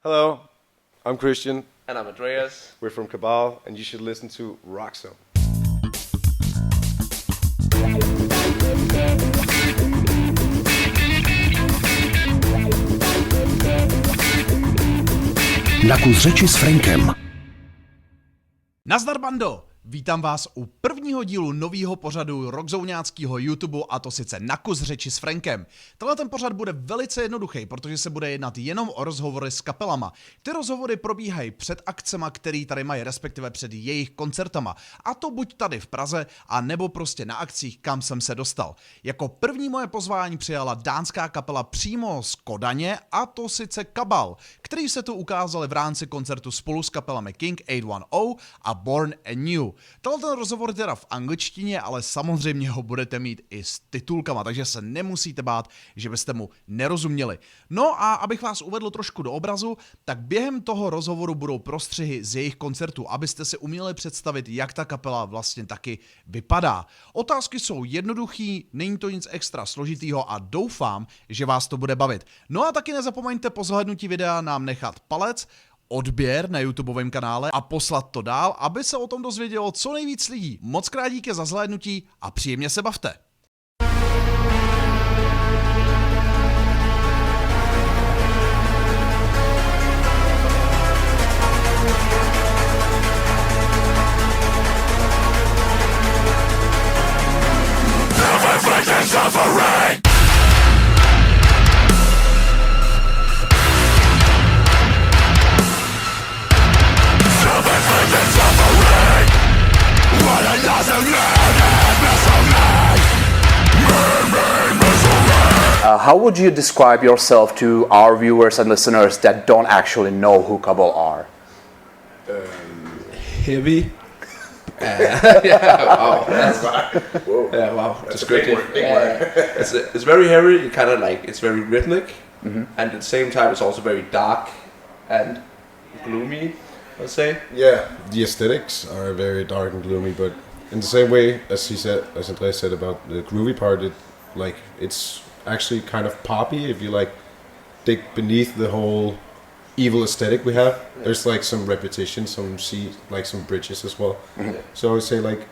Hello, I'm Christian. And I'm Andreas. We're from Cabal, and you should listen to Rockzone. Na kus řeči s Frankem. Nazdar bando! Vítám vás u prvního dílu nového pořadu rockzouňáckého YouTube, a to sice Na kus řeči s Frankem. Tenhle ten pořad bude velice jednoduchý, protože se bude jednat jenom o rozhovory s kapelama. Ty rozhovory probíhají před akcema, který tady mají, respektive před jejich koncertama. A to buď tady v Praze, a nebo prostě na akcích, kam jsem se dostal. Jako první moje pozvání přijala dánská kapela přímo z Kodaně, a to sice Cabal, který se tu ukázali v rámci koncertu spolu s kapelami King 810 a Born Anew. Tenhle ten rozhovor teda v angličtině, ale samozřejmě ho budete mít i s titulkama, takže se nemusíte bát, že byste mu nerozuměli. No a abych vás uvedl trošku do obrazu, tak během toho rozhovoru budou prostřihy z jejich koncertu, abyste si uměli představit, jak ta kapela vlastně taky vypadá. Otázky jsou jednoduchý, není to nic extra složitýho a doufám, že vás to bude bavit. No a taky nezapomeňte po zhlédnutí videa nám nechat palec, odběr na YouTubeovém kanále a poslat to dál, aby se o tom dozvědělo co nejvíc lidí. Moc krát díky za zhlédnutí a příjemně se bavte. How would you describe yourself to our viewers and listeners that don't actually know who Cabal are? Heavy. Yeah, wow. Whoa. Yeah, wow. That's a big word. It's very heavy. You kind of like, it's very rhythmic, and at the same time, it's also very dark and gloomy, I'd say. Yeah, the aesthetics are very dark and gloomy, but in the same way as Andreas said about the groovy part, it's actually kind of poppy if you like dig beneath the whole evil aesthetic we have. Yeah. There's like some repetition, some bridges as well. Mm-hmm. So I would say like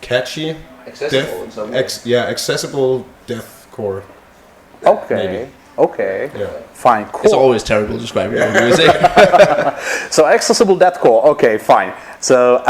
catchy, accessible in some way. Accessible deathcore. Okay. Maybe. Okay. Yeah. Fine. Cool. It's always terrible describing your music. So accessible deathcore. Okay, fine. So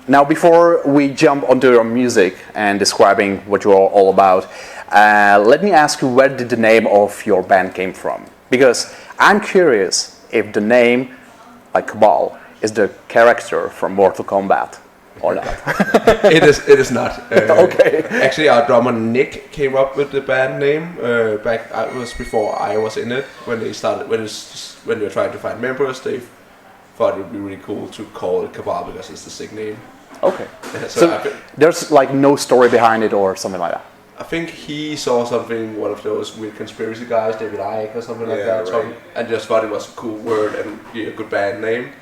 now before we jump onto your music and describing what you're all about, let me ask you, where did the name of your band came from? Because I'm curious if the name, like Cabal, is the character from Mortal Kombat or not. It is not. Okay. Actually, our drummer Nick came up with the band name back. It was before I was in it. When they started, when they were trying to find members, they thought it would be really cool to call it Cabal because it's the sick name. Okay. So there's like no story behind it or something like that. I think he saw something, one of those weird conspiracy guys, David Icke or something like that, right. and just thought it was a cool word and a good band name.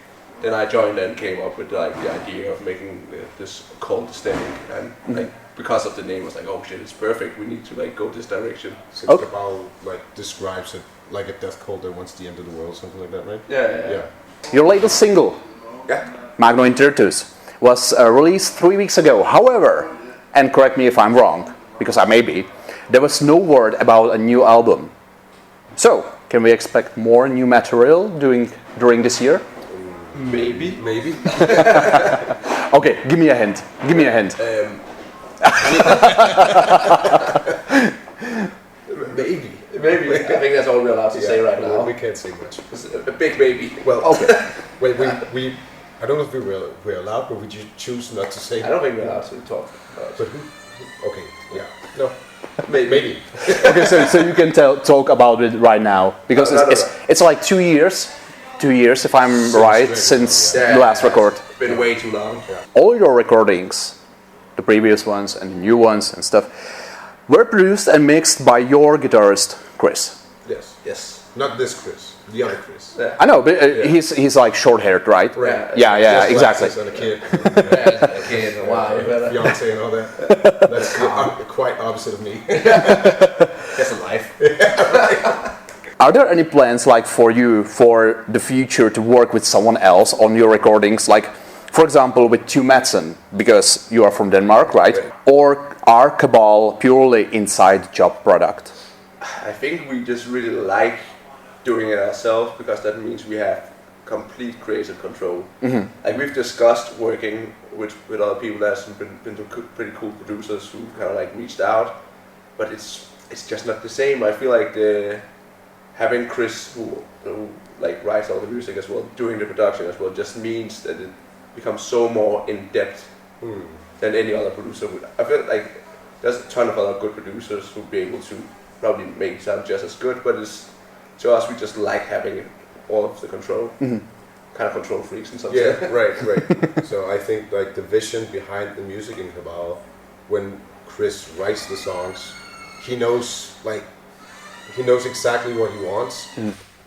Then I joined and came up with like the idea of making this cult aesthetic, and like because of the name, I was like, oh shit, it's perfect. We need to like go this direction. Since Cabal like describes it like a death cult that wants the end of the world, something like that, right? Yeah. Your latest single, Magno Intertus, was released 3 weeks ago. However, and correct me if I'm wrong, because I may be, there was no word about a new album. So, can we expect more new material during this year? Maybe. Okay, give me a hint. Maybe. I think that's all we're allowed to say right now. We can't say much. It's a big baby. Well, Okay. we I don't know if we're allowed, but we just choose not to say. I don't think we're allowed to talk about it. But who? Okay, yeah. No. Maybe. Okay, so you can talk about it right now, because it's like 2 years. 2 years, if I'm right, since the last record. It's been way too long. Yeah. All your recordings, the previous ones and the new ones and stuff, were produced and mixed by your guitarist, Chris. Yes. Not this Chris, the other Chris. Yeah. I know, but he's like short-haired, right? Right. Yeah, exactly. And a kid. A kid, wow. Fiance and all that. That's quite opposite of me. That's a life. Are there any plans like for you for the future to work with someone else on your recordings, like for example with Two Madsen, because you are from Denmark, right? Or are Cabal purely inside job product? I think we just really like doing it ourselves because that means we have complete creative control. Like we've discussed working with other people that's been to pretty cool producers who kind of like reached out, but it's just not the same. I feel like having Chris who like writes all the music as well, doing the production as well, just means that it becomes so more in depth than any other producer would. I feel like there's a ton of other good producers who'd be able to probably make sound just as good, but to us we just like having all of the control. Kind of control freaks in some sense. Yeah, right. So I think like the vision behind the music in Cabal, when Chris writes the songs, he knows exactly what he wants.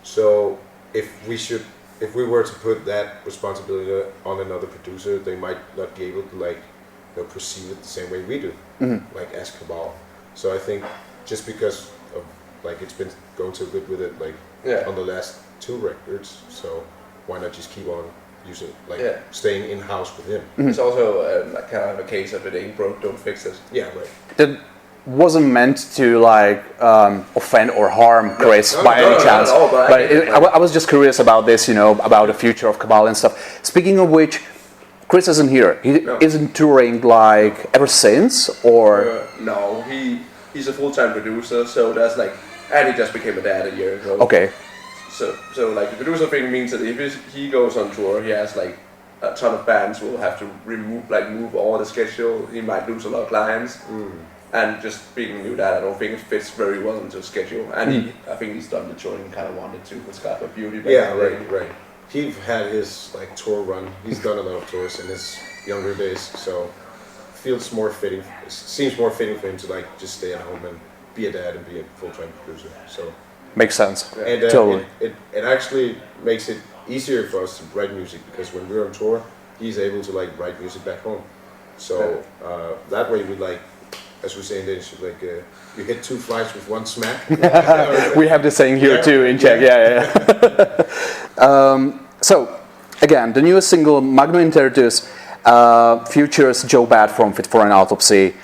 So if we were to put that responsibility on another producer, they might not be able to like perceive it the same way we do, like as Cabal. So I think just because of like it's been going so good with it, like on the last 2 records, so why not just keep on using staying in house with him? It's also like kind of a case of it ain't broke, don't fix it. Yeah, right. That wasn't meant to like offend or harm Chris by any chance. No, but I was just curious about this, about the future of Cabal and stuff. Speaking of which, Chris isn't here. He isn't touring like ever since, or no, he's a full-time producer, so that's like, and he just became a dad a year ago. Okay. So like the producer thing means that if he goes on tour, he has like a ton of bands will have to move all the schedule. He might lose a lot of clients. And just being a new dad, I don't think it fits very well into the schedule. And I think he's done the touring he kind of wanted to with Scarpa Beauty. Yeah, right. He had his like tour run. He's done a lot of tours in his younger days, so feels more fitting. It seems more fitting for him to like just stay at home and be a dad and be a full-time producer. So makes sense. And totally. It actually makes it easier for us to write music because when we're on tour, he's able to like write music back home. So that way we like, as we say in Danish, like you hit 2 flies with 1 smack. We have the saying here too in Czech. Yeah. So again, the newest single Magnum Intertus features Joe Bad from Fit for an Autopsy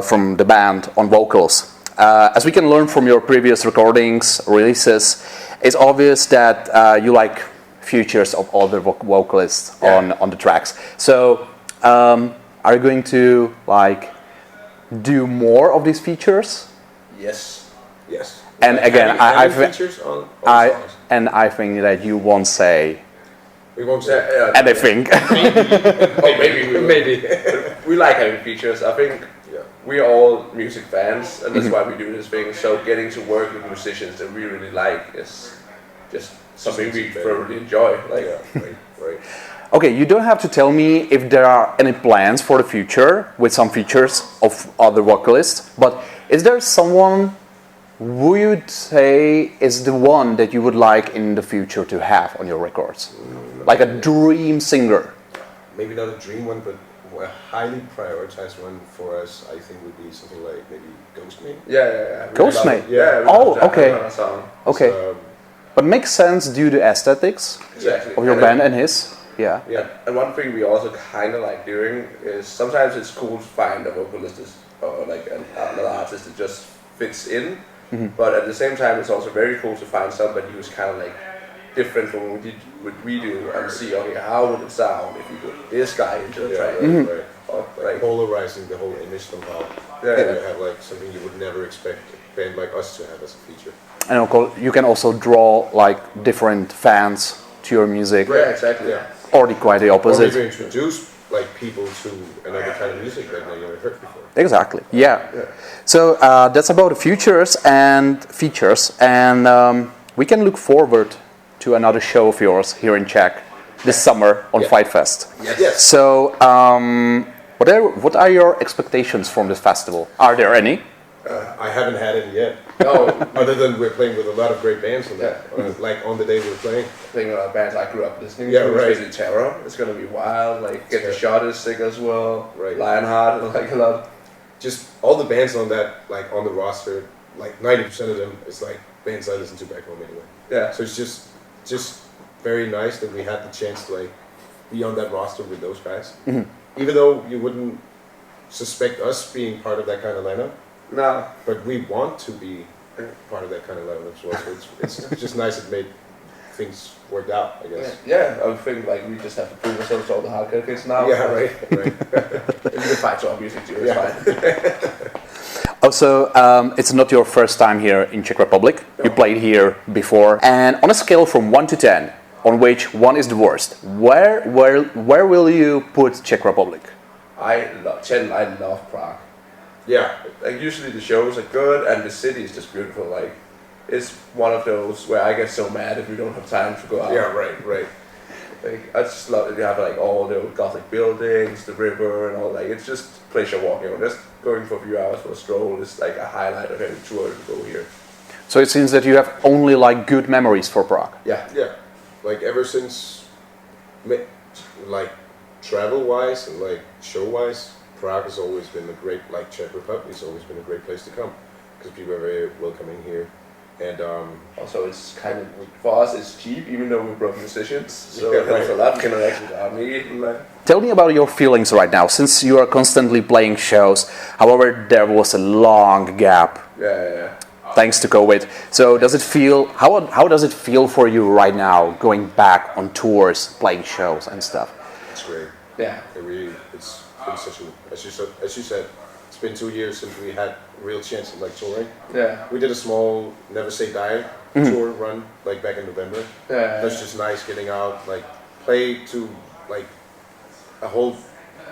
from the band on vocals. As we can learn from your previous recordings, releases, it's obvious that you like features of other vocalists on the tracks. So, are you going to like do more of these features? Yes. And again, I features on songs. And I think that you won't say. We won't say anything. Maybe. We like having features. I think we are all music fans, and that's why we do this thing. So getting to work with musicians that we really like is just something we thoroughly enjoy. Like, right. Okay, you don't have to tell me if there are any plans for the future with some features of other vocalists, but is there someone who you would say is the one that you would like in the future to have on your records? Like a dream singer? Maybe not a dream one, but a highly prioritized one for us, I think, would be something like maybe Ghostmate. Yeah. Ghostmate? Yeah. Okay. Okay. So, but makes sense due to aesthetics of your band and his. Yeah. And one thing we also kind of like doing is sometimes it's cool to find a vocalist or like another artist that just fits in. But at the same time, it's also very cool to find somebody who's kind of like different from what we do and see, okay, how would it sound if you put this guy into the track? Right. Like polarizing the whole image somehow. You have like something you would never expect a band like us to have as a feature. And of course, you can also draw like different fans to your music. Yeah, exactly. Or quite the opposite. Or maybe introduce like people to another kind of music that they never heard before. Exactly. Yeah. So that's about the features, and we can look forward to another show of yours here in Czech this summer on Fight Fest. Yes. So what are your expectations from this festival? Are there any? I haven't had it yet. No. Other than we're playing with a lot of great bands on that. Like on the day we're playing. Playing with bands I grew up listening to. Right. Terror. It's gonna be wild. Like Get the Shot is sick as well. Right. Lionheart, like a lot. Just all the bands on that, like on the roster, like 90% of them, it's like bands I listen to back home anyway. Yeah. So it's just very nice that we had the chance to like be on that roster with those guys. Even though you wouldn't suspect us being part of that kind of lineup, No. but we want to be part of that kind of lineup as well. So it's just nice it made things worked out, I guess. Yeah, I think like we just have to prove ourselves to all the hardcore kids now. Yeah, right. And we can fight to our music too. It's fine. Also, it's not your first time here in Czech Republic. You played here before. And on a scale from 1 to 10, on which 1 is the worst, where will you put Czech Republic? I love Prague. Yeah. Like usually the shows are good and the city is just beautiful. Like it's one of those where I get so mad if we don't have time to go out. Yeah, right. Like I just love it. You have like all the Gothic buildings, the river, and all that. It's just a place you're walking on. Just going for a few hours for a stroll is like a highlight of every tour to go here. So it seems that you have only like good memories for Prague. Yeah. Yeah. Like ever since, like travel-wise and like show-wise, Prague has always been a great, like Czech Republic has always been a great place to come because people are very welcoming here. And also it's kind of, for us it's cheap even though we're broke musicians, so Yeah, it helps right. a lot. We can actually meet and like. Tell me about your feelings right now, since you are constantly playing shows. However, there was a long gap Yeah. thanks to COVID. So does it feel, how does it feel for you right now, going back on tours, playing shows and stuff? it's great. Yeah. It's been such a, as you said, it's been 2 years since we had a real chance of like touring. Yeah. We did a small Never Say Die tour run like back in November. Yeah. That's just nice getting out, like play to like a whole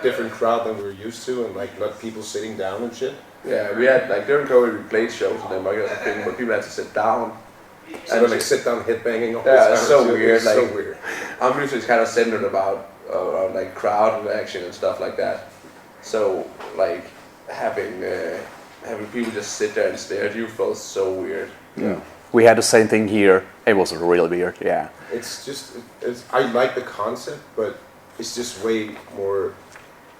different crowd than we were used to, and like not people sitting down and shit. Yeah, we had like during COVID we played shows and then like a thing where people had to sit down. So like sit down headbanging all the Yeah, time. it's so weird. It's Like so weird. our music is kind of centered about like crowd reaction and stuff like that. So like having people just sit there and stare at you felt so weird. Yeah. We had the same thing here. It was really weird, yeah. It's just, I like the concept, but it's just way more,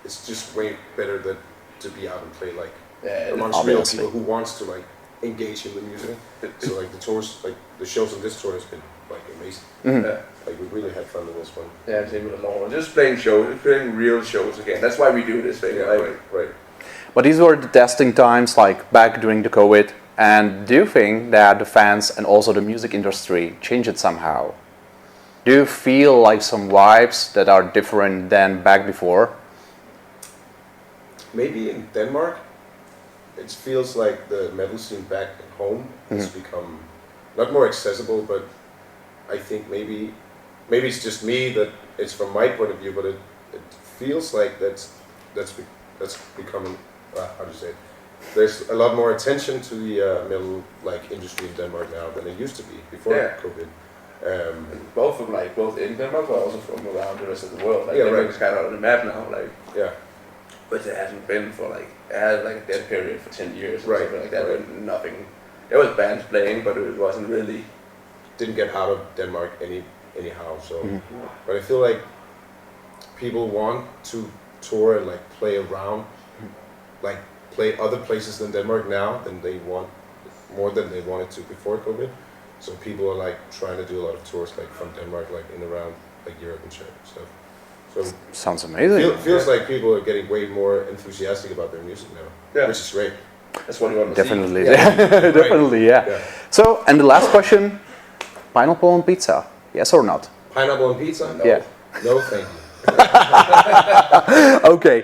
it's just way better than to be out and play like Yeah, amongst obviously. real people who wants to like engage in the music. So like the tours, like the shows on this tour has been like amazing. Yeah. Like we really had fun with this one. Yeah, same with the long one. Just playing shows, playing real shows again. That's why we do this thing. Yeah, like, right. But these were the testing times, like back during the COVID. And do you think that the fans and also the music industry changed it somehow? Do you feel like some vibes that are different than back before? Maybe in Denmark, it feels like the metal scene back at home has become not more accessible, but I think maybe it's just me that it's from my point of view, but it feels like that's becoming how do you say it? There's a lot more attention to the metal like industry in Denmark now than it used to be before COVID. both in Denmark, but also from around the rest of the world. Like Yeah, Denmark right. is kind of on the map now. Like, Yeah, but it hasn't been for like it had like a dead period for 10 years or Right, something like that. right. When nothing. There was bands playing, but it wasn't really. didn't get out of Denmark anyhow. So, but I feel like people want to tour and like play around, like play other places than Denmark now than they want, more than they wanted to before COVID. So people are like trying to do a lot of tours like from Denmark, like in around like Europe and stuff. So Sounds amazing. feels like people are getting way more enthusiastic about their music now, Yeah. which is great. That's what you want to Definitely, see. Yeah. definitely, yeah. Yeah. So, and the last question, pineapple on pizza, yes or not? Pineapple on pizza? No. Yeah. No, thank you. Okay.